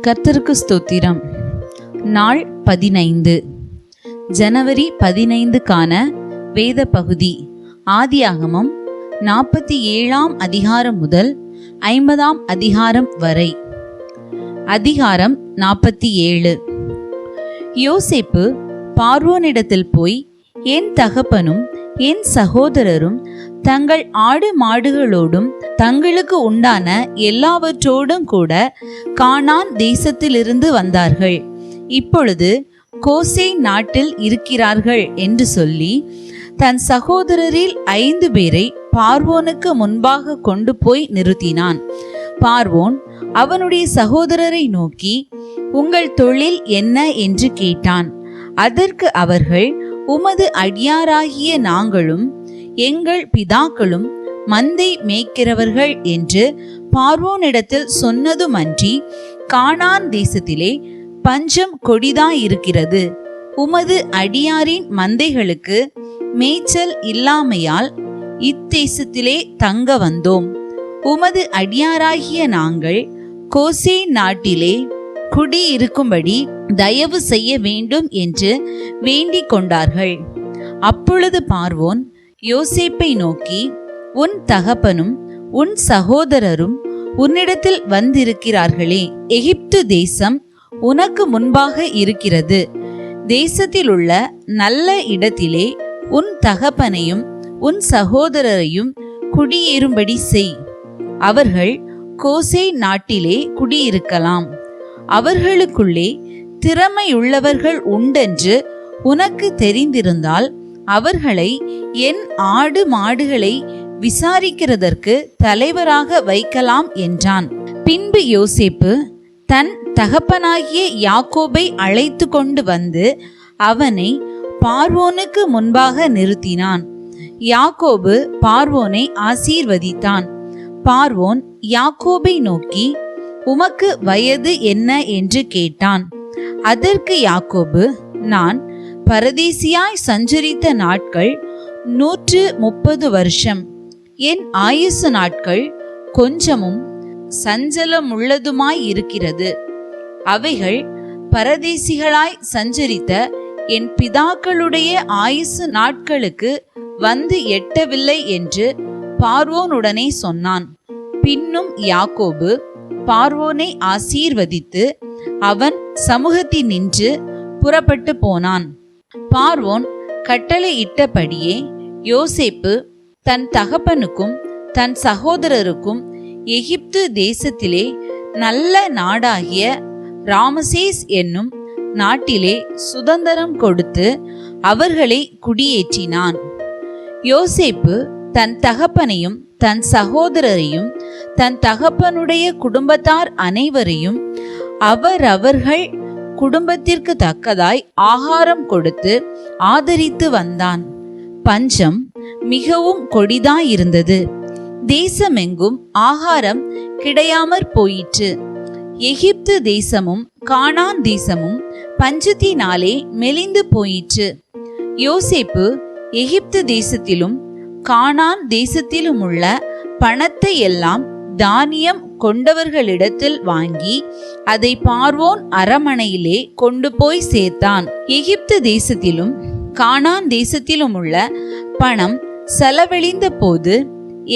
கர்த்தருக்கு ஸ்தோத்திரம். நாள் 15, ஜனவரி 15க்கான வேத பகுதி ஆதியாகமம் 47ஆம் அதிகாரம் முதல் 50ஆம் அதிகாரம் வரை. அதிகாரம் 47. யோசேப்பு பார்வோனிடத்தில் போய், என் தகப்பனும் என் சகோதரரும் தங்கள் ஆடு மாடுகளோடும் தங்களுக்கு உண்டான எல்லாவற்றோடும் கூட கானான் தேசத்திலிருந்து வந்தார்கள். இப்பொழுது கோசேன் நாட்டில் இருக்கிறார்கள் என்று சொல்லி தன் சகோதரரில் 5 பேரை பார்வோனுக்கு முன்பாக கொண்டு போய் நிறுத்தினான். பார்வோன் அவனுடைய சகோதரரை நோக்கி, உங்கள் தொழில் என்ன என்று கேட்டான். அதற்கு அவர்கள், உமது அடியாராகிய நாங்களும் எங்கள் பிதாக்களும் மந்தை மேய்க்கிறவர்கள் என்று பார்வோனிடத்தில் சொன்னதுமன்றி, கானான் தேசத்திலே பஞ்சம் கொடிதாயிருக்கிறது. உமது அடியாரின் மந்தைகளுக்கு மேய்ச்சல் இல்லாமையால் இத்தேசத்திலே தங்க வந்தோம். உமது அடியாராகிய நாங்கள் கோசேன் நாட்டிலே குடியிருக்கும்படி தயவு செய்ய வேண்டும் என்று வேண்டிக் கொண்டார்கள். அப்பொழுது பார்வோன் யோசேப்பை நோக்கி, உன் தகப்பனும் உன் சகோதரரும் உன்னிடத்தில் வந்திருக்கிறார்களே, எகிப்து தேசம் உனக்கு முன்பாக இருக்கிறது. தேசத்தில் உள்ள நல்ல இடத்திலே உன் தகப்பனையும் உன் சகோதரரையும் குடியேறும்படி செய். அவர்கள் கோசேன் நாட்டிலே குடியிருக்கலாம். அவர்களுக்குள்ளே திறமையுள்ளவர்கள் உண்டென்று உனக்கு தெரிந்திருந்தால் அவர்களை என் ஆடு மாடுகளை விசாரிக்கிறதற்கு தலைவராக வைக்கலாம் என்றான். பின்பு யோசேப்பு தன் தகப்பனாகிய யாக்கோபை அழைத்து கொண்டு வந்து அவனை பார்வோனுக்கு முன்பாக நிறுத்தினான். யாக்கோபு பார்வோனை ஆசீர்வதித்தான். பார்வோன் யாக்கோபை நோக்கி, உமக்கு வயது என்ன என்று கேட்டான். அதற்கு யாக்கோபு, நான் பரதேசியாய் சஞ்சரித்த நாட்கள் 130 வருஷம். என் ஆயுசு நாட்கள் கொஞ்சமும் சஞ்சலமுள்ளதுமாய் இருக்கிறது. அவைகள் பரதேசிகளாய் சஞ்சரித்த என் பிதாக்களுடைய ஆயுசு நாட்களுக்கு வந்து எட்டவில்லை என்று பார்வோனுடனே சொன்னான். பின்னும் யாக்கோபு பார்வோனை ஆசீர்வதித்து அவன் சமூகத்தில் நின்று புறப்பட்டு போனான். பார்வோன் கட்டளையிட்டபடியே யோசேப்பு தன் தகப்பனுக்கும் தன் சகோதரருக்கும் எகிப்து தேசத்திலே நல்ல நாடாகிய ராமசேஸ் என்னும் நாட்டிலே சுதந்திரம் கொடுத்து அவர்களை குடியேற்றினான். யோசேப்பு தன் தகப்பனையும் தன் சகோதரரையும் தன் தகப்பனுடைய குடும்பத்தார் அனைவரையும் அவரவர்கள் குடும்பத்திற்கு தக்கதாய் ஆகாரம் கொடுத்து ஆதரித்து வந்தான். பஞ்சம் மிகவும் கொடிதாயிருந்தது. தேசமெங்கும் ஆகாரம் கிடையாமற் போயிற்று. எகிப்து தேசமும் கானான் தேசமும் பஞ்சத்தினாலே மெலிந்து போயிற்று. யோசேப்பு எகிப்து தேசத்திலும் கானான் தேசத்திலுமுள்ள பணத்தை எல்லாம் தானியம் கொண்டவர்களிடத்தில் வாங்கி அதை பார்வோன் அரமனையிலே கொண்டு போய் சேர்த்தான். எகிப்து தேசத்திலும் கானான் தேசத்திலும் உள்ள பணம் செலவழிந்த போது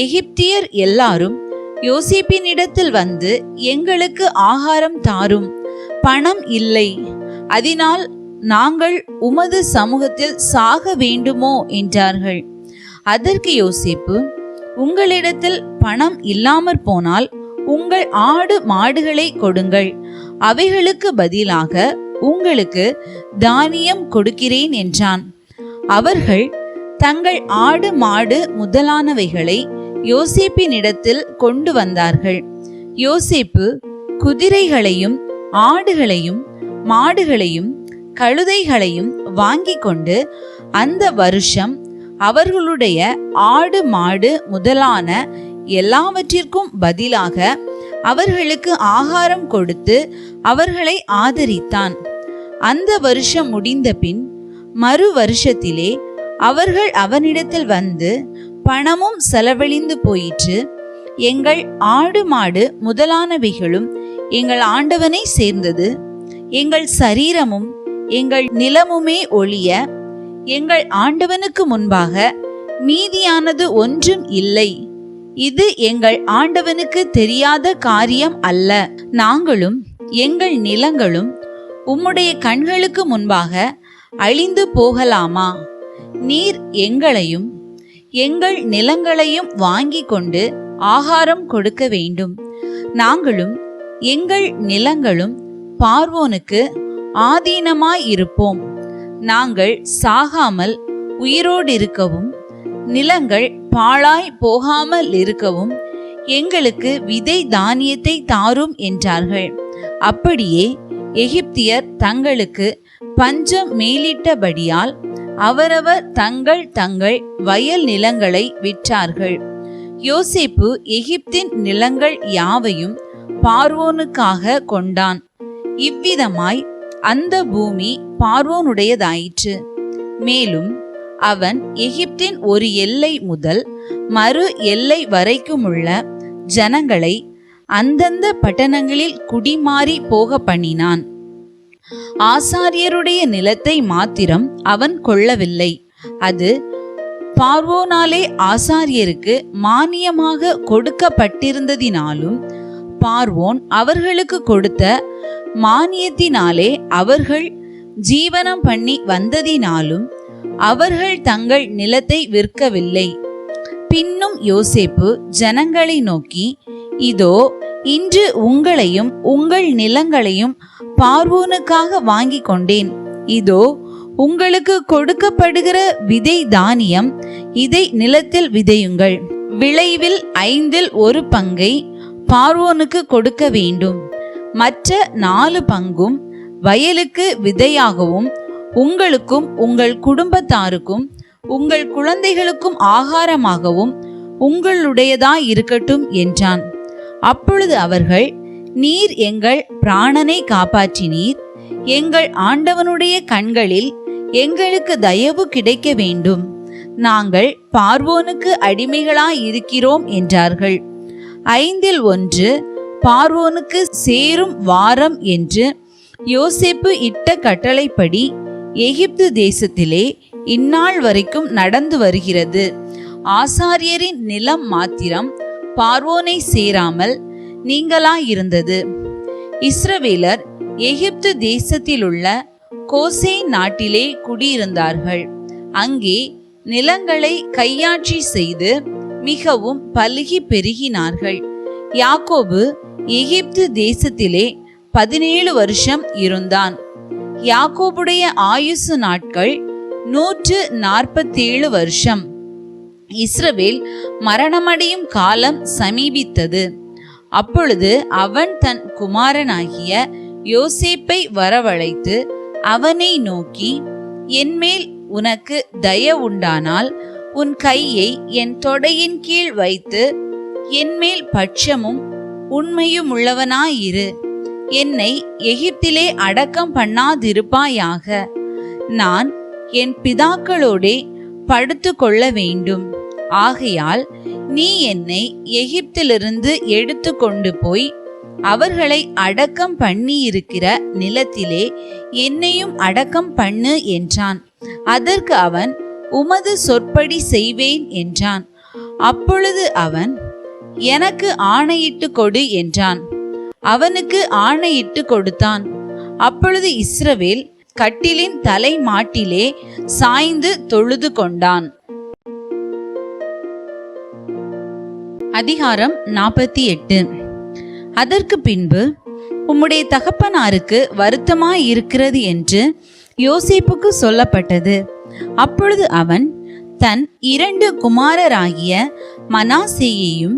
எகிப்தியர் எல்லாரும் யோசேப்பினிடத்தில் வந்து, எங்களுக்கு ஆகாரம் தாரும், பணம் இல்லை, அதனால் நாங்கள் உமது சமூகத்தில் சாக வேண்டுமோ என்றார்கள். அதற்கு யோசேப்பு, உங்களிடத்தில் பணம் இல்லாமற் போனால் உங்கள் ஆடு மாடுகளை கொடுங்கள், அவைகளுக்கு பதிலாக உங்களுக்கு தானியம் கொடுக்கிறேன் என்றான். அவர்கள் தங்கள் ஆடு மாடு முதலானவைகளை யோசேப்பினிடத்தில் கொண்டு வந்தார்கள். யோசேப்பு குதிரைகளையும் ஆடுகளையும் மாடுகளையும் கழுதைகளையும் வாங்கி கொண்டு அந்த வருஷம் அவர்களுடைய ஆடு மாடு முதலான எல்லாவற்றிற்கும் பதிலாக அவர்களுக்கு ஆகாரம் கொடுத்து அவர்களை ஆதரித்தான். அந்த வருஷம் முடிந்த பின் மறு வருஷத்திலே அவர்கள் அவனிடத்தில் வந்து, பணமும் செலவழிந்து போயிற்று, எங்கள் ஆடு மாடு முதலானவைகளும் எங்கள் ஆண்டவனை சேர்ந்தது, எங்கள் சரீரமும் எங்கள் நிலமுமே ஒழிய எங்கள் ஆண்டவனுக்கு முன்பாக மீதியானது ஒன்றும் இல்லை. இது எங்கள் ஆண்டவனுக்கு தெரியாத காரியம் அல்ல. நாங்களும் எங்கள் நிலங்களும் உம்முடைய கண்களுக்கு முன்பாக அழிந்து போகலாமா? நீர் எங்களையும் எங்கள் நிலங்களையும் வாங்கி கொண்டு ஆகாரம் கொடுக்க வேண்டும். நாங்களும் எங்கள் நிலங்களும் பார்வோனுக்கு ஆதீனமாயிருப்போம். நாங்கள் சாகாமல் உயிரோடு இருக்கவும் நிலங்கள் பாழாய் போகாமல் இருக்கவும் எங்களுக்கு விதை தானியத்தை தாரும் என்றார்கள். அப்படியே எகிப்தியர் தங்களுக்கு பஞ்சம் மேலிட்டபடியால் அவரவர் தங்கள் தங்கள் வயல் நிலங்களை விற்றார்கள். யோசேப்பு எகிப்தின் நிலங்கள் யாவையும் பார்வோனுக்காக கொண்டான். இவ்விதமாய் அந்த பூமி பார்வோனுடையதாயிற்று. மேலும் அவன் எகிப்தின் ஒரு எல்லை முதல் மறு எல்லை வரைக்குமுள்ள ஜனங்களை அந்தந்த பட்டணங்களில் குடிமாறி போக பண்ணினான். ஆசாரியருடைய நிலத்தை மாத்திரம் அவன் கொள்ளவில்லை. அது பார்வோனாலே ஆசாரியருக்கு மானியமாக கொடுக்கப்பட்டிருந்ததினாலும் பார்வோன் அவர்களுக்கு கொடுத்த மானியத்தினாலே அவர்கள் ஜீவனம் பண்ணி வந்ததினாலும் அவர்கள் தங்கள் நிலத்தை விற்கவில்லை. பின்னும் யோசேப்பு ஜனங்களை நோக்கி, இதோ இன்று உங்களையும் உங்கள் நிலங்களையும் பார்வோனுக்காக வாங்கி கொண்டேன். இதோ உங்களுக்கு கொடுக்கப்படுகிற விதை தானியம், இதை நிலத்தில் விதையுங்கள். விளைவில் 1/5 பங்கை பார்வோனுக்கு கொடுக்க வேண்டும். மற்ற 4 பங்கும் வயலுக்கு விதையாகவும் உங்களுக்கும் உங்கள் குடும்பத்தாருக்கும் உங்கள் குழந்தைகளுக்கும் ஆகாரமாகவும் உங்களுடையதாய் இருக்கட்டும் என்றான். அப்பொழுது அவர்கள், நீர் எங்கள் பிராணனை காப்பாற்றினீர், எங்கள் ஆண்டவனுடைய கண்களில் எங்களுக்கு தயவு கிடைக்க வேண்டும், நாங்கள் பார்வோனுக்கு அடிமைகளாய் இருக்கிறோம் என்றார்கள். 1/5 பார்வோனுக்கு சேரும் வாரம் என்று யோசேப்பு இட்ட கட்டளைப்படி எகிப்து தேசத்திலே இந்நாள் வரைக்கும் நடந்து வருகிறது. ஆசாரியரின் நிலம் மாத்திரம் பார்வோனை சேராமல் நீங்களாயிருந்தது. இஸ்ரவேலர் எகிப்து தேசத்திலுள்ள கோசேன் நாட்டிலே குடியிருந்தார்கள். அங்கே நிலங்களை கையாட்சி செய்து மிகவும் பலுகி பெருகினார்கள். யாக்கோபு எகிப்து தேசத்திலே 17 வருஷம் இருந்தான். யாக்கோபுடைய ஆயுசு நாட்கள் 147 வருஷம். இஸ்ரவேல் மரணமடையும் காலம் சமீபித்தது. அப்பொழுது அவன் தன் குமாரனாகிய யோசேப்பை வரவழைத்து அவனை நோக்கி, என்மேல் உனக்கு தயவுண்டானால் உன் கையை என் தொடையின் கீழ் வைத்து என்மேல் பட்சமும் உண்மையும் உள்ளவனாயிரு. என்னை எகிப்திலே அடக்கம் பண்ணாதிருப்பாயாக. நான் என் பிதாக்களோடே படுத்து கொள்ள வேண்டும். ஆகையால் நீ என்னை எகிப்திலிருந்து எடுத்து கொண்டு போய் அவர்களை அடக்கம் பண்ணியிருக்கிற நிலத்திலே என்னையும் அடக்கம் பண்ணு என்றான். அதற்கு அவன், உமது சொற்படி செய்வேன் என்றான். அப்பொழுது அவன், எனக்கு ஆணையிட்டு கொடு என்றான். அவனுக்கு ஆணையிட்டு கொடுத்தான். அப்பொழுது இஸ்ரவேல் கட்டிலின் தலை மாட்டிலே சாய்ந்து தொழுது கொண்டான். அதிகாரம் 48. அதற்கு பின்பு, உம்முடைய தகப்பனாருக்கு வருத்தமாய் இருக்கிறது என்று யோசேப்புக்கு சொல்லப்பட்டது. அப்பொழுது அவன் தன் 2 குமாரராகிய மனாசேயையும்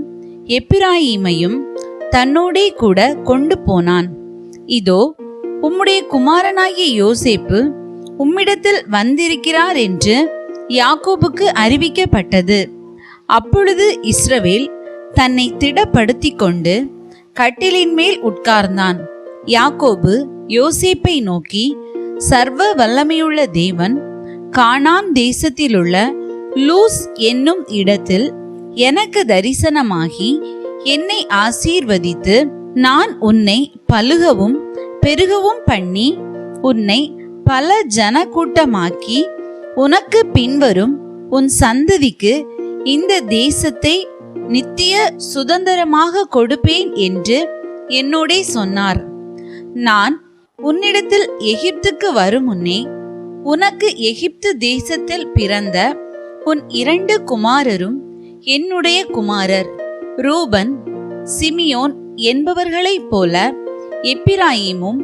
எப்பிராயீமையும் தன்னோடே கூட கொண்டு போனான். இதோ, உம்முடைய குமாரனாகிய யோசேப்பு உம்மிடத்தில் வந்திருக்கிறார் என்று யாக்கோபுக்கு அறிவிக்கப்பட்டது. அப்பொழுது இஸ்ரவேல் தன்னை திடப்படுத்தி கொண்டு கட்டிலின் மேல் உட்கார்ந்தான். யாக்கோபு யோசேப்பை நோக்கி, சர்வ வல்லமையுள்ள தேவன் கானான் தேசத்திலுள்ள லூஸ் என்னும் இடத்தில் எனக்கு தரிசனமாகி என்னை ஆசீர்வதித்து, நான் உன்னை பலுகவும் பெருகவும் பண்ணி உன்னை பல ஜனக்கூட்டமாக்கி உனக்கு பின்வரும் உன் சந்ததிக்கு இந்த தேசத்தை நித்திய சுதந்திரமாக கொடுப்பேன் என்று என்னோடே சொன்னார். நான் உன்னிடத்தில் எகிப்துக்கு வரும் முன்னே உனக்கு எகிப்து தேசத்தில் பிறந்த உன் 2 குமாரரும் என்னுடைய குமாரர். ரூபன், சிமியோன் என்பவர்களைப் போல எப்பிராயீமும்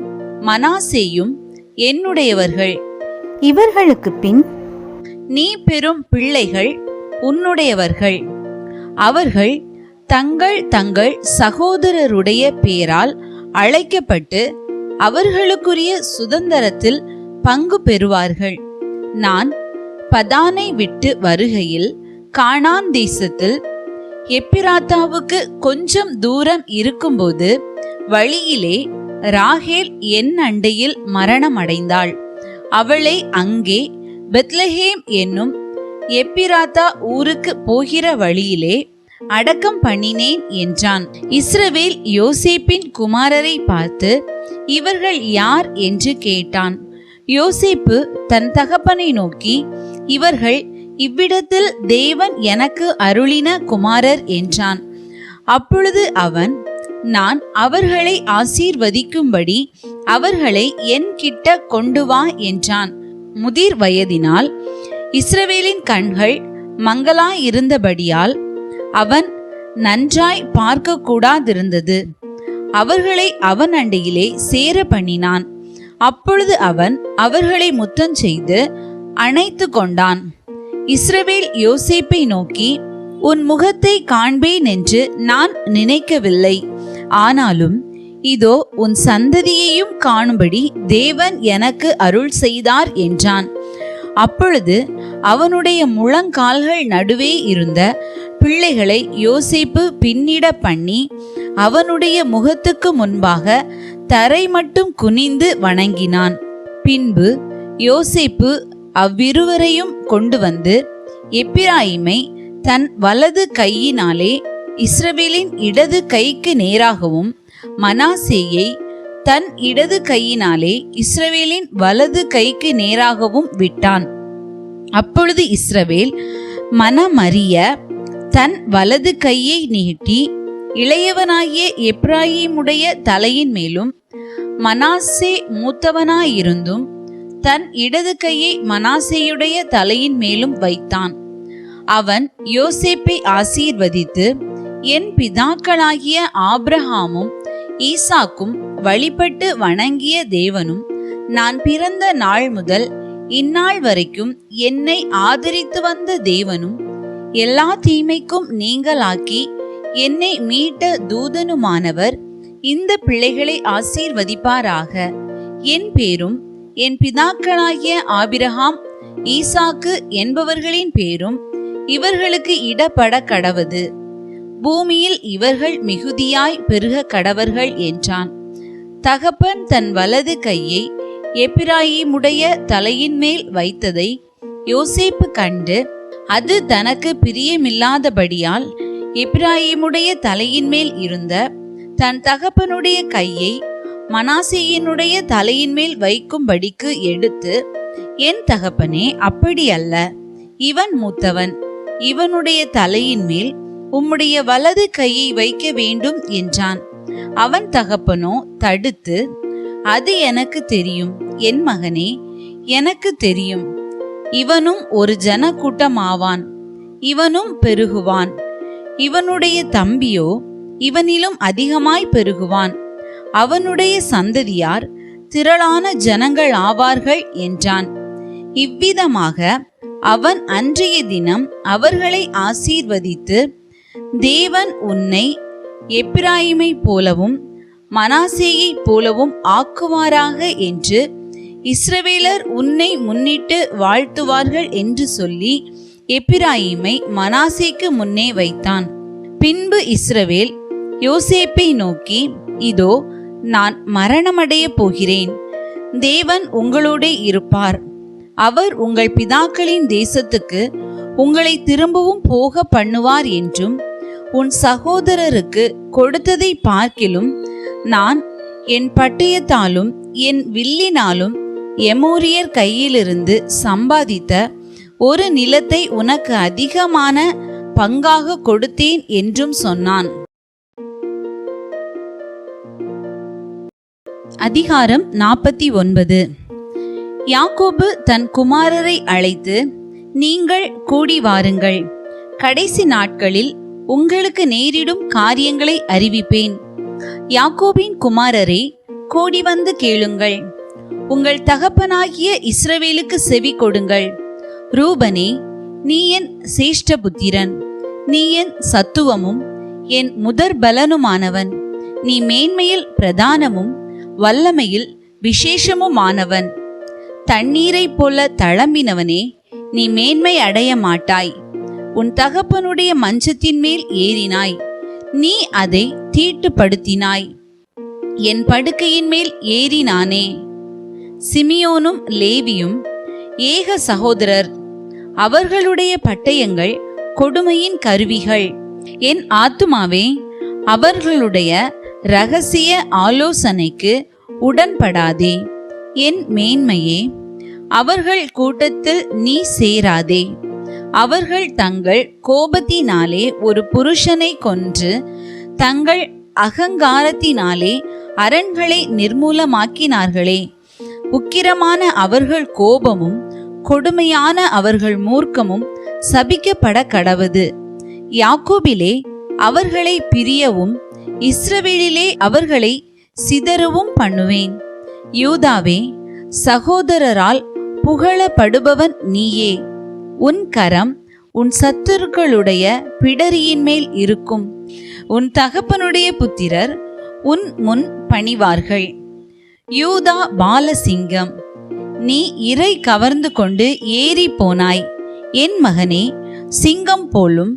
மனாசேயும் என்னுடையவர்கள். இவர்களுக்கு பின் நீ பெறும் பிள்ளைகள் உன்னுடையவர்கள். அவர்கள் தங்கள் தங்கள் சகோதரருடைய பேரால் அழைக்கப்பட்டு அவர்களுக்குரிய சுதந்திரத்தில் பங்கு பெறுவார்கள். நான் பதானை விட்டு வருகையில் கானான் தேசத்தில் எப்பிராத்தாவுக்கு கொஞ்சம் தூரம் இருக்கும்போது வழியிலே ராகேல் என் அண்டையில் மரணமடைந்தாள். அவளை அங்கே பெத்லஹேம் என்னும் எப்பிராத்தா ஊருக்கு போகிற வழியிலே அடக்கம் பண்ணினேன் என்றான். இஸ்ரவேல் யோசேப்பின் குமாரரை பார்த்து, இவர்கள் யார் என்று கேட்டான். யோசேப்பு தன் தகப்பனை நோக்கி, இவர்கள் இவ்விடத்தில் தேவன் எனக்கு அருளின குமாரர் என்றான். அப்பொழுது அவன், நான் அவர்களை ஆசீர்வதிக்கும்படி அவர்களை என் கிட்ட கொண்டு வா என்றான். முதிர் வயதினால் இஸ்ரவேலின் கண்கள் மங்கலாயிருந்தபடியால் அவன் நன்றாய் பார்க்க கூடாதிருந்தது. அவர்களை அவன் அண்டையிலே சேர பண்ணினான். அப்பொழுது அவன் அவர்களை முத்தம் செய்து அணைத்து கொண்டான். இஸ்ரவேல் யோசேப்பை நோக்கி, உன் முகத்தை காண்பேன் என்று நான் நினைக்கவில்லை. ஆனாலும் இதோ உன் சந்ததியையும் காணும்படி தேவன் எனக்கு அருள் செய்தார் என்றான். அப்பொழுது அவனுடைய முழங்கால்கள் நடுவே இருந்த பிள்ளைகளை யோசேப்பு பின்னிட பண்ணி அவனுடைய முகத்துக்கு முன்பாக தரை மட்டும் குனிந்து வணங்கினான். பின்பு யோசேப்பு அவ்விருவரையும் கொண்டு வந்து எப்பிராயிமை தன் வலது கையினாலே இஸ்ரவேலின் இடது கைக்கு நேராகவும் மனாசேயை தன் இடது கையினாலே இஸ்ரவேலின் வலது கைக்கு நேராகவும் விட்டான். அப்பொழுது இஸ்ரவேல் மனமறிய தன் வலது கையை நீட்டி இளையவனாகிய எப்பிராயீமுடைய தலையின் மேலும் மனாசே மூத்தவனாயிருந்தும் தன் இடது கையை மனாசேயுடைய தலையின் மேலும் வைத்தான். அவன் யோசேப்பை ஆசீர்வதித்து, என் பிதாக்களாகிய ஆபிரகாமும் ஈசாக்கும் வழிபட்டு வணங்கிய தேவனும் நான் பிறந்த நாள் முதல் இந்நாள் வரைக்கும் என்னை ஆதரித்து வந்த தேவனும் எல்லா தீமைக்கும் நீங்களாக்கி என்னை மீட்ட தூதனுமானவர் இந்த பிள்ளைகளை ஆசீர்வதிப்பாராக. என் பேரும் என் பிதாக்களாகிய ஆபிரகாம் ஈசாக்கு என்பவர்களின் பேரும் இவர்களுக்கு இடப்பட கடவது. பூமியில் இவர்கள் மிகுதியாய் பெருக கடவர்கள் என்றான். தகப்பன் தன் வலது கையை எப்பிராயீமுடைய தலையின் மேல் வைத்ததை யோசேப்பு கண்டு, அது தனக்கு பிரியமில்லாதபடியால் எப்பிராயீமுடைய தலையின் மேல் இருந்த தன் தகப்பனுடைய கையை மனாசேயினுடைய தலையின் மேல் வைக்கும்படிக்கு எடுத்து, என் தகப்பனே, அப்படி அல்ல, இவன் மூத்தவன், இவனுடைய தலையின் மேல் உம்முடைய வலது கையை வைக்க வேண்டும் என்றான். அவன் தகப்பனோ தடுத்து, அது எனக்கு தெரியும், என் மகனே, எனக்கு தெரியும். இவனும் ஒரு ஜன கூட்டமாவான், இவனும் பெருகுவான். இவனுடைய தம்பியோ இவனிலும் அதிகமாய் பெருகுவான். அவனுடைய சந்ததியார் திரளான ஜனங்கள் ஆவார்கள் என்றான். இவ்விதமாக அவன் அன்றைய தினம் அவர்களை ஆசீர்வதித்து, தேவன் உன்னை எப்பிராயிமை போலவும் மனாசேயை போலவும் ஆக்குவாராக என்று இஸ்ரவேலர் உன்னை முன்னிட்டு வாழ்த்துவார்கள் என்று சொல்லி எப்பிராயிமை மனாசேக்கு முன்னே வைத்தான். பின்பு இஸ்ரவேல் யோசேப்பை நோக்கி, இதோ நான் மரணமடைய போகிறேன், தேவன் உங்களோடே இருப்பார், அவர் உங்கள் பிதாக்களின் தேசத்துக்கு உங்களை திரும்பவும் போக பண்ணுவார் என்றும், உன் சகோதரருக்கு கொடுத்ததை பார்க்கிலும் நான் என் பட்டயத்தாலும் என் வில்லினாலும் எமோரியர் கையிலிருந்து சம்பாதித்த ஒரு நிலத்தை உனக்கு அதிகமான பங்காக கொடுத்தேன் என்றும் சொன்னான். அதிகாரம் 49. யாக்கோபு தன் குமாரரை அழைத்து, நீங்கள் கூடி வாருங்கள், கடைசி நாட்களில் உங்களுக்கு நேரிடும் காரியங்களை அறிவிப்பேன். யாக்கோபின் குமாரரே, கூடி வந்து கேளுங்கள், உங்கள் தகப்பனாகிய இஸ்ரவேலுக்கு செவி கொடுங்கள். ரூபனே, நீ என் சேஷ்டபுத்திரன், நீ என் சத்துவமும் என் முதற் பலனுமானவன். நீ மேன்மையில் பிரதானமும் வல்லமையில் விசேஷமுமானவன். தண்ணீரைப் போல தளம்பினவனே, நீ மேன்மை அடைய மாட்டாய். உன் தகப்பனுடைய மஞ்சத்தின் மேல் ஏறினாய், நீ அதை தீட்டுப்படுத்தினாய். என் படுக்கையின் மேல் ஏறினானே. சிமியோனும் லேவியும் ஏக சகோதரர், அவர்களுடைய பட்டயங்கள் கொடுமையின் கருவிகள். என் ஆத்துமாவே, அவர்களுடைய இரகசிய ஆலோசனைக்கு உடன்படாதே. என் மேன்மையே, அவர்கள் கூட்டத்தில் நீ சேராதே. அவர்கள் தங்கள் கோபத்தினாலே ஒரு புருஷனை கொன்று தங்கள் அகங்காரத்தினாலே அரண்களை நிர்மூலமாக்கினார்களே. உக்கிரமான அவர்கள் கோபமும் கொடுமையான அவர்கள் மூர்க்கமும் சபிக்கப்பட கடவது. யாக்கோபிலே அவர்களை பிரியவும் இஸ்ரவேலிலே அவர்களை சிதறவும் பண்ணுவேன். யூதாவே, சகோதரரால் புகழப்படுபவன் நீயே. உன் கரம் உன் சத்துருக்களுடைய பிடரியின் மேல் இருக்கும். உன் தகப்பனுடைய புத்திரர் உன் முன் பணிவார்கள். யூதா பாலசிங்கம், நீ இரை கவர்ந்து கொண்டு ஏறி போனாய். என் மகனே, சிங்கம் போலும்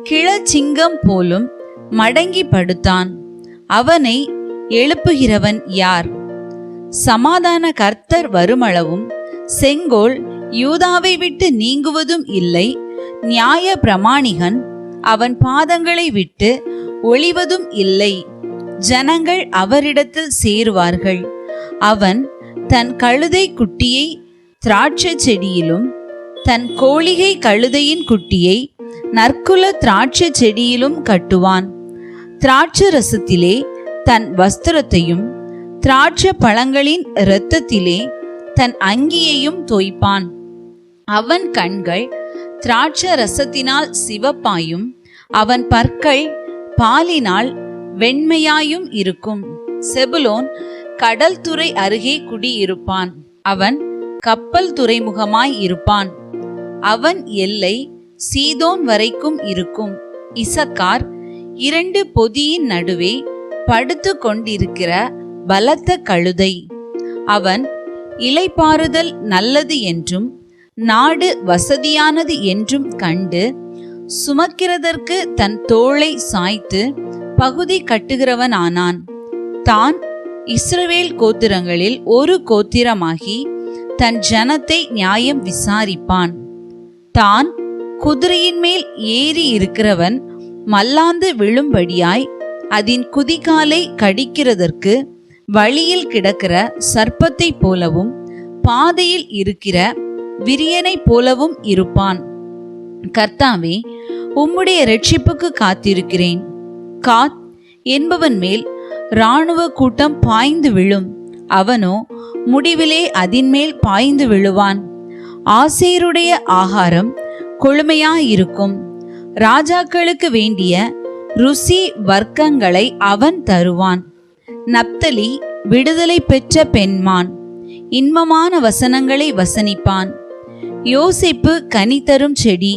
கிளச்சிங்கம் போலும் மடங்கி படுத்தான். அவனை எழுப்புகிறவன் யார்? சமாதான கர்த்தர் வருமளவும் செங்கோல் யூதாவை விட்டு நீங்குவதும் இல்லை. நியாய பிரமாணிகன் அவன் பாதங்களை விட்டு ஒளிவதும் இல்லை. ஜனங்கள் அவரிடத்தில் சேருவார்கள். அவன் தன் கழுதை குட்டியை திராட்சை செடியிலும் தன் கோழிகை கழுதையின் குட்டியை நற்குல திராட்சை செடியிலும் கட்டுவான். திராட்சை ரசத்திலே தன் வஸ்திரத்தையும் திராட்சை பழங்களின் இரத்தத்திலே தன் அங்கியையும் தோய்ப்பான். அவன் கண்கள் திராட்சை ரசத்தினால் சிவப்பாயும் அவன் பற்கள் பாலினால் வெண்மையாயும் இருக்கும். செபுலோன் கடல் துறை அருகே குடியிருப்பான். அவன் கப்பல் துறைமுகமாய் இருப்பான். அவன் எல்லை சீதோன் வரைக்கும் இருக்கும். இசக்கார் 2 பொதியின் நடுவே படுத்து கொண்டிருக்கிற பலத்த கழுதை. அவன் இளைப்பாறுதல் நல்லது என்றும் நாடு வசதியானது என்றும் கண்டு சுமக்கிறதற்கு தன் தோளை சாய்த்து பகுதி கட்டுகிறவனானான். தான் இஸ்ரவேல் கோத்திரங்களில் ஒரு கோத்திரமாகி தன் ஜனத்தை நியாயம் விசாரிப்பான். தான் குதிரையின் மேல் ஏறி இருக்கிறவன் மல்லாந்து விழும்படியாய் அதன் குதிகாலை கடிக்கிறதற்கு வழியில் கிடக்கிற சர்ப்பத்தை போலவும் பாதையில் இருக்கிற விரியனை போலவும் இருப்பான். கர்த்தாவே, உம்முடைய இரட்சிப்புக்கு காத்திருக்கிறேன். காத் என்பவன் மேல் இராணுவ கூட்டம் பாய்ந்து விழும். அவனோ முடிவிலே அதின்மேல் பாய்ந்து விழுவான். ஆசேருடைய ஆகாரம் கொழுமையாயிருக்கும். ராஜாக்களுக்கு வேண்டிய ருசி வர்க்கங்களை அவன் தருவான். நப்தலி விடுதலை பெற்ற பெண்மான் இன்பமான வசனங்களை வசனிப்பான். யோசேப்பு கனி தரும் செடி.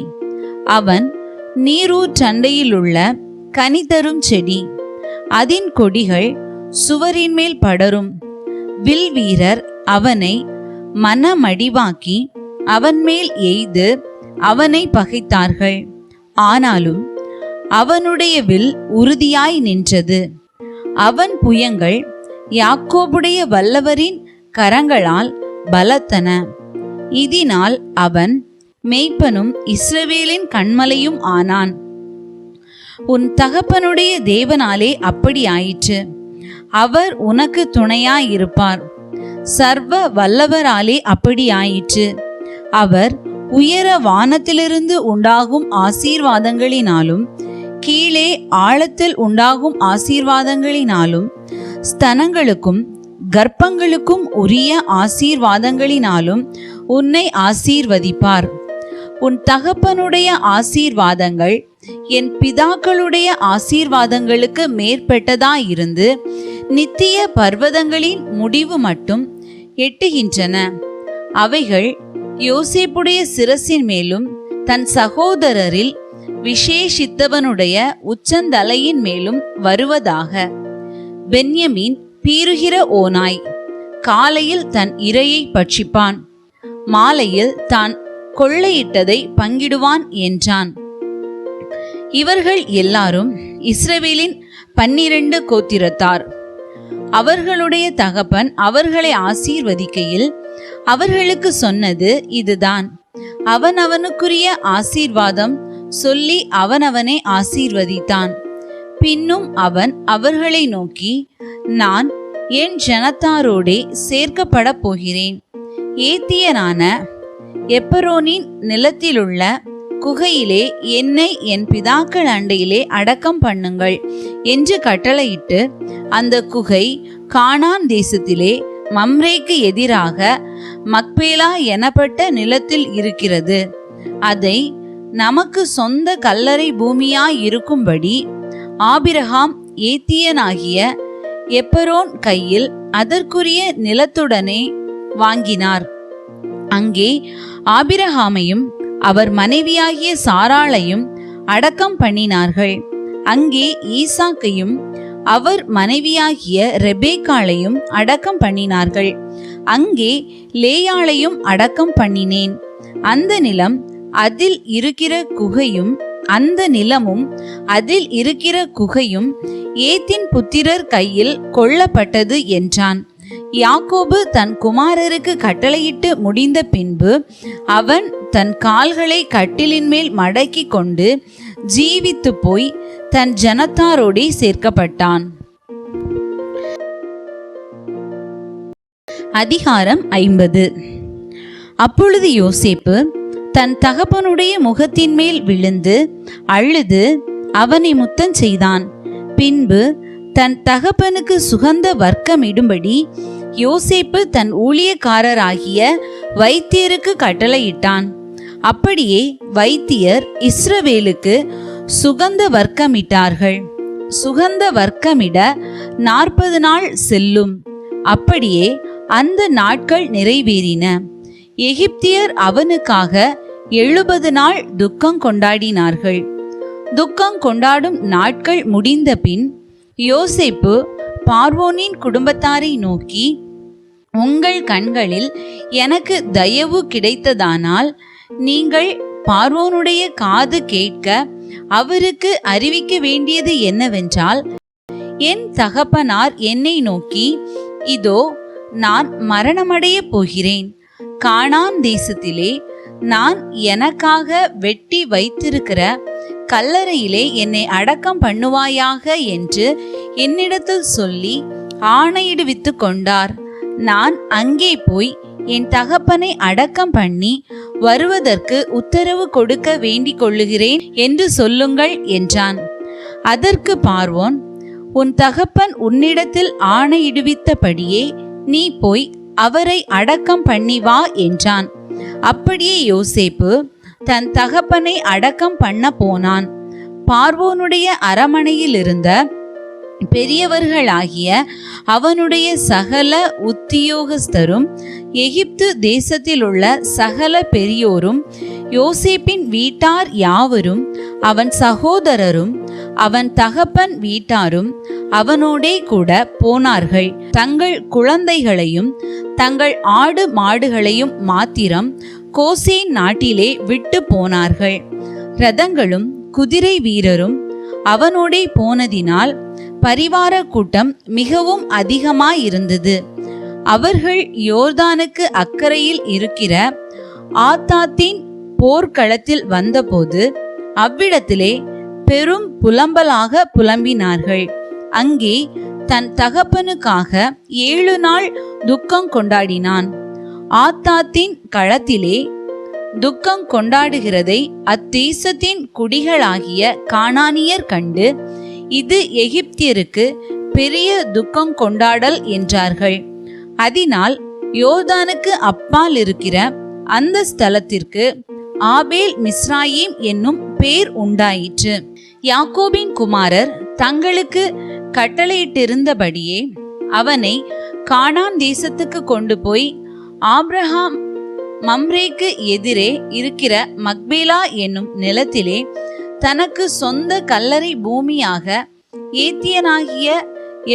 அவன் நீரூற்றண்டையிலுள்ள கனி தரும் செடி. அதின் கொடிகள் சுவரின் மேல் படரும். வில் வீரர் அவனை மனமடிவாக்கி அவன் மேல் எய்து அவனை பகைத்தார்கள். ஆனாலும் அவனுடைய வில் உறுதியாய் நின்றது. அவன் புயங்கள் யாக்கோபுடைய வல்லவரின் கரங்களால் பலத்தன. இதனால் அவன் மேய்ப்பனும் இஸ்ரவேலின் கன்மலையும் ஆனான். உன் தகப்பனுடைய தேவனாலே அப்படி ஆயிற்று. அவர் உனக்கு துணையாயிருப்பார். சர்வ வல்லவராலே அப்படி ஆயிற்று. அவர் உயர வானத்திலிருந்து உண்டாகும் ஆசீர்வாதங்களினாலும் கீழே ஆழத்தில் உண்டாகும் ஆசீர்வாதங்களினாலும் ஸ்தனங்களுக்கும் கர்ப்பங்களுக்கும் உரிய ஆசீர்வாதங்களினாலும் உன்னை ஆசீர்வதிப்பார். உன் தகப்பனுடைய ஆசீர்வாதங்கள் என் பிதாக்களுடைய ஆசீர்வாதங்களுக்கு மேற்பட்டதாயிருந்து நித்திய பர்வதங்களின் முடிவு மட்டும் எட்டுகின்றன. அவைகள் யோசேப்புடைய சிரசின் மேலும் தன் சகோதரரில் விசேஷித்தவனுடைய உச்சந்தலையின் மேலும் வருவதாக. பென்யமீன் பீறுகிற ஓநாய், காலையில் தன் இரையை பட்சிப்பான், மாலையில் தான் கொள்ளையிட்டதை பங்கிடுவான் என்றான். இவர்கள் எல்லாரும் இஸ்ரவேலின் 12 கோத்திரத்தார். அவர்களுடைய தகப்பன் அவர்களை ஆசீர்வதிக்கையில் அவர்களுக்கு சொன்னது இதுதான். அவனவனுக்குரிய ஆசீர்வாதம் சொல்லி அவனவனை ஆசீர்வதித்தான். பின்னும் அவன் அவர்களை நோக்கி, நான் என் ஜனத்தாரோடே சேர்க்கப்பட போகிறேன். ஏத்தியனான எப்பரோனின் நிலத்திலுள்ள குகையிலே என்னை என் பிதாக்கள் அண்டையிலே அடக்கம் பண்ணுங்கள் என்று கட்டளையிட்டு, அந்த குகை கானான் தேசத்திலே மம்ரேக்கு எதிராக மக்பேலா எனப்பட்ட நிலத்தில் இருக்கிறது. அதை நமக்கு சொந்த கல்லறை பூமியாய் இருக்கும்படி ஆபிரகாம் ஏத்தியனாகிய எப்பரோன் கையில் அதற்குரிய நிலத்துடனே வாங்கினார். அங்கே ஆபிரகாமையும் அவர் மனைவியாகிய சாராளையும் அடக்கம் பண்ணினார்கள். அங்கே ஈசாக்கையும் அவர் மனைவியாகிய ரெபேக்காளையும் அடக்கம் பண்ணினார்கள். அங்கே லேயாளையும் அடக்கம் பண்ணினேன். அந்த நிலம் அதில் இருக்கிற குகையும் அந்த நிலமும் அதில் இருக்கிற குகையும் ஏத்தின் புத்திரர் கையில் கொள்ளப்பட்டது என்றான். யாக்கோபு தன் குமாரருக்கு கட்டளையிட்டு முடிந்த பின்பு அவன் தன் கால்களை கட்டிலின் மேல் மடக்கி கொண்டு ஜீவித்து போய் தன் ஜனத்தாரோடே சேர்க்கப்பட்டான். அதிகாரம் 50. அப்பொழுது யோசேப்பு தன் தகப்பனுடைய முகத்தின் மேல் விழுந்து அழுது அவனை முத்தம் செய்தான். பின்பு தன் தகப்பனுக்கு சுகந்த வர்க்கமிடும்படி யோசேப்பு தன் ஊழியக்காரராகிய வைத்தியருக்கு கட்டளையிட்டான். அப்படியே வைத்தியர் இஸ்ரவேலுக்கு சுகந்த வர்க்கமிட்டார்கள். சுகந்த வர்க்கமிட 40 நாள் செல்லும். அப்படியே அந்த நாட்கள் நிறைவேறின. எகிப்தியர் அவனுக்காக 70 நாள் துக்கம் கொண்டாடினார்கள். துக்கம் கொண்டாடும் நாட்கள் முடிந்த பின் யோசேப்பு பார்வோனின் குடும்பத்தாரை நோக்கி, உங்கள் கண்களில் எனக்கு தயவு கிடைத்ததானால் நீங்கள் பார்வோனுடைய காது கேட்க அவருக்கு அறிவிக்க வேண்டியது என்னவென்றால், என் தகப்பனார் என்னை நோக்கி, இதோ நான் மரணமடைய போகிறேன். கானான் தேசத்திலே நான் எனக்காக வெட்டி வைத்திருக்கிற கல்லறையிலே என்னை அடக்கம் பண்ணுவாயாக என்று என்னிடத்தில் சொல்லி ஆணையிடுவித்து கொண்டார். நான் அங்கே போய் என் தகப்பனை அடக்கம் பண்ணி வருவதற்கு உத்தரவு கொடுக்க வேண்டிக் கொள்ளுகிறேன் என்று சொல்லுங்கள் என்றான். அதற்கு பார்வோன், உன் தகப்பன் உன்னிடத்தில் ஆணையிடுவித்தபடியே நீ போய் அவரை அடக்கம் பண்ணி வா என்றான். அப்படியே யோசேப்பு தன் தகப்பனை அடக்கம் பண்ண போனான். பார்வோனுடைய அரமனையில் இருந்த பெரியவர்களாகிய அவனுடைய சகல உத்தியோகஸ்தரும் எகிப்து தேசத்தில் உள்ள சகல பெரியோரும் யோசேப்பின் வீட்டார் யாவரும் அவன் சகோதரரும் அவன் தகப்பன் வீட்டாரும் அவனோடே கூட போனார்கள். தங்கள் குழந்தைகளையும் தங்கள் ஆடு மாடுகளையும் மாத்திரம் கோசேன் நாட்டிலே விட்டு போனார்கள். இரதங்களும் குதிரை வீரரும் அவனோடே போனதினால் பரிவார கூட்டம் மிகவும் அதிகமாயிருந்தது. அவர்கள் யோர்தானுக்கு அக்கறையில் இருக்கிற ஆத்தாத்தின் போர்க்களத்தில் வந்தபோது அவ்விடத்திலே பெரும் புலம்பலாக புலம்பினார்கள். அங்கே தன் தகப்பனுக்காக 7 நாள் துக்கம் கொண்டாடினான். ஆத்தாத்தின் களத்திலே துக்கம் கொண்டாடுகிறதை அத்தேசத்தின் குடிகளாகிய கானானியர் கண்டு, இது எகிப்தியருக்கு பெரிய துக்கம் கொண்டாடல் என்றார்கள். அதனால் யோர்தானுக்கு அப்பால் இருக்கிற அந்த ஸ்தலத்திற்கு ஆபேல் மிஸ்ராயிம் என்னும் பேர் உண்டாயிற்று. யாக்கோபின் குமாரர் தங்களுக்கு கட்டளையிட்டிருந்தபடியே அவனை கானான் தேசத்துக்கு கொண்டு போய் ஆபிரகாம் மம்ரேக்கு எதிரே இருக்கிற மக்பேலா என்னும் நிலத்திலே தனக்கு சொந்த கல்லறை பூமியாக ஏத்தியனாகிய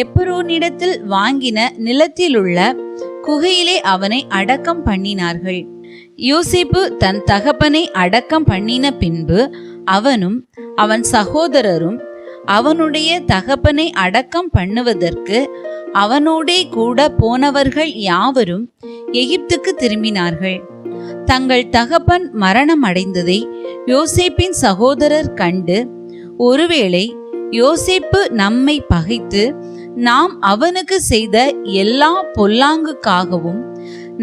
எப்ரோனிடத்தில் வாங்கின நிலத்திலுள்ள குகையிலே அவனை அடக்கம் பண்ணினார்கள். யோசேப்பு தன் தகப்பனை அடக்கம் பண்ணின பின்பு அவனும் அவன் சகோதரரும் அவனுடைய தகப்பனை அடக்கம் பண்ணுவதற்கு அவனோடே கூட போனவர்கள் யாவரும் எகிப்துக்கு திரும்பினார்கள். தங்கள் தகப்பன் மரணம் அடைந்ததை யோசேப்பின் சகோதரர் கண்டு, ஒருவேளை யோசேப்பு நம்மை பகைத்து நாம் அவனுக்கு செய்த எல்லா பொல்லாங்குக்காகவும்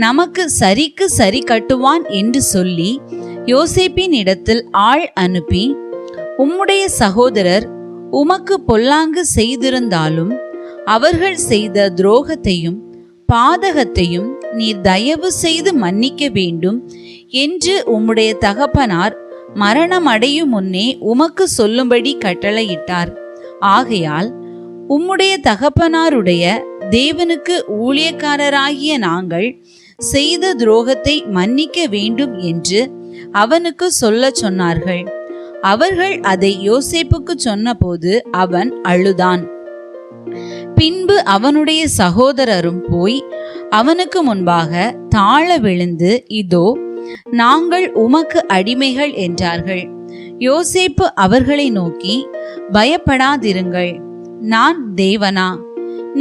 நமக்கு சரிக்கு சரி கட்டுவான் என்று சொல்லி யோசேப்பின் இடத்தில் ஆள் அனுப்பி, உம்முடைய சகோதரர் உமக்கு பொல்லாங்கு செய்திருந்தாலும் அவர்கள் செய்த துரோகத்தையும் பாதகத்தையும் நீர் தயவு செய்து மன்னிக்க வேண்டும் என்று உம்முடைய தகப்பனார் மரணம் அடையும் முன்னே உமக்கு சொல்லும்படி கட்டளையிட்டார். ஆகையால் உம்முடைய தகப்பனாருடைய தேவனுக்கு ஊழியக்காரராகிய நாங்கள் செய்த துரோகத்தை மன்னிக்க வேண்டும் என்று அவனுக்கு சொல்ல சொன்னார்கள். அவர்கள் அதை யோசேப்புக்கு சொன்னபோது அவன் அழுதான். பின்பு அவனுடைய சகோதரரும் போய் அவனுக்கு முன்பாக தாழ விழுந்து, இதோ நாங்கள் உமக்கு அடிமைகள் என்றார்கள். யோசேப்பு அவர்களை நோக்கி, பயப்படாதிருங்கள், நான் தேவனா?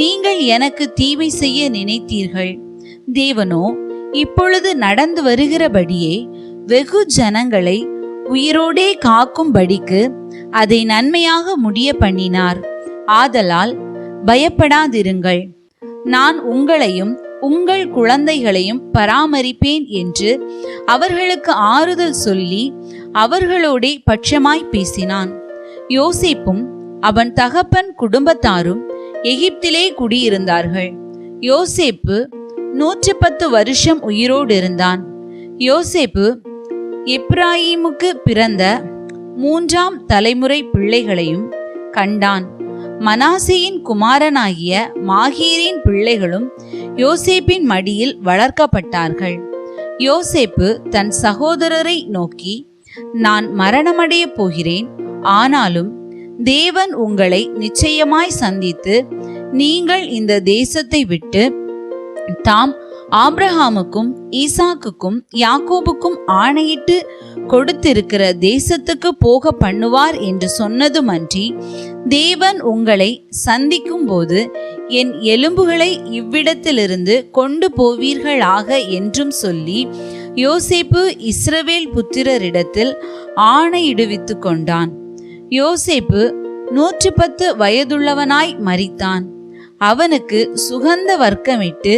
நீங்கள் எனக்கு தீமை செய்ய நினைத்தீர்கள். தேவனோ இப்பொழுது நடந்து வருகிறபடியே வெகு ஜனங்களை உயிரோடே காக்கும்படிக்கு அதை நன்மையாக முடிய பண்ணினார். ஆதலால் பயப்படாதிருங்கள், நான் உங்களையும் உங்கள் குழந்தைகளையும் பராமரிப்பேன் என்று அவர்களுக்கு ஆறுதல் சொல்லி அவர்களோடே பட்சமாய் பேசினான். யோசேப்பும் அவன் தகப்பன் குடும்பத்தாரும் எகிப்திலே குடியிருந்தார்கள். யோசேப்பு 110 வருஷம் உயிரோடு இருந்தான். யோசேப்பு எப்ராயிமுக்கு பிறந்த 3ஆம் தலைமுறை பிள்ளைகளையும் கண்டான். மனாசேயின் குமாரனாகிய மாகீரின் பிள்ளைகளும் யோசேப்பின் மடியில் வளர்க்கப்பட்டார்கள். யோசேப்பு தன் சகோதரரை நோக்கி, நான் மரணமடைய போகிறேன், ஆனாலும் தேவன் உங்களை நிச்சயமாய் சந்தித்து நீங்கள் இந்த தேசத்தை விட்டு தாம் ஆபிரகாமுக்கும் ஈசாக்குக்கும் யாக்கோபுக்கும் ஆணையிட்டு கொடுத்திருக்கிற தேசத்துக்கு போக பண்ணுவார் என்று சொன்னதுமன்றி, தேவன் உங்களை சந்திக்கும் போது என் எலும்புகளை இவ்விடத்திலிருந்து கொண்டு போவீர்களாக என்றும் சொல்லி யோசேப்பு இஸ்ரவேல் புத்திரரிடத்தில் ஆணையிடுவித்து கொண்டான். யோசேப்பு 110 வயதுள்ளவனாய் மரித்தான். அவனுக்கு சுகந்த வர்க்கமிட்டு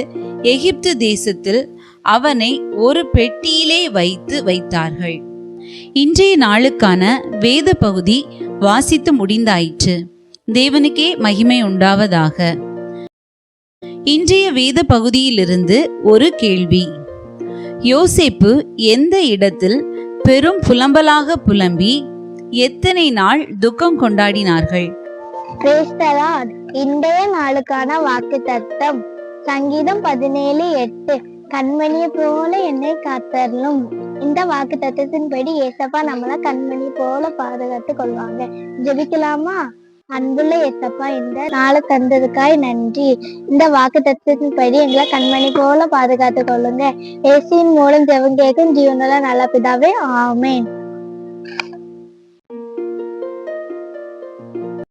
எகிப்து தேசத்தில் அவனை ஒரு பெட்டியிலே வைத்தார்கள். இன்றைய நாளுக்கான வேத பகுதி வாசித்து முடிந்தாயிற்று. தேவனுக்கே மகிமை உண்டாவதாக. இன்றைய வேத பகுதியிலிருந்து ஒரு கேள்வி. யோசேப்பு எந்த இடத்தில் பெரும் புலம்பலாக புலம்பி எத்தனை நாள் துக்கம் கொண்டாடினார்கள்? இன்றைய நாளுக்கான வாக்கு தத்தம் சங்கீதம் 17:8. கண்மணியை போல என்னை காத்தரலும். இந்த வாக்கு தத்தத்தின்படி ஏசப்பா நம்மள கண்மணி போல பாதுகாத்து கொள்வாங்க. ஜெபிக்கலாமா? அன்புள்ள ஏசப்பா, இந்த நாளை தந்ததுக்காய் நன்றி. இந்த வாக்கு தத்தத்தின்படி எங்களை கண்மணி போல பாதுகாத்து கொள்ளுங்க. இயேசுவின் மூலம் ஜெபம் கேட்கும் ஜீவனுள்ள நல்ல பிதாவே, ஆமென்.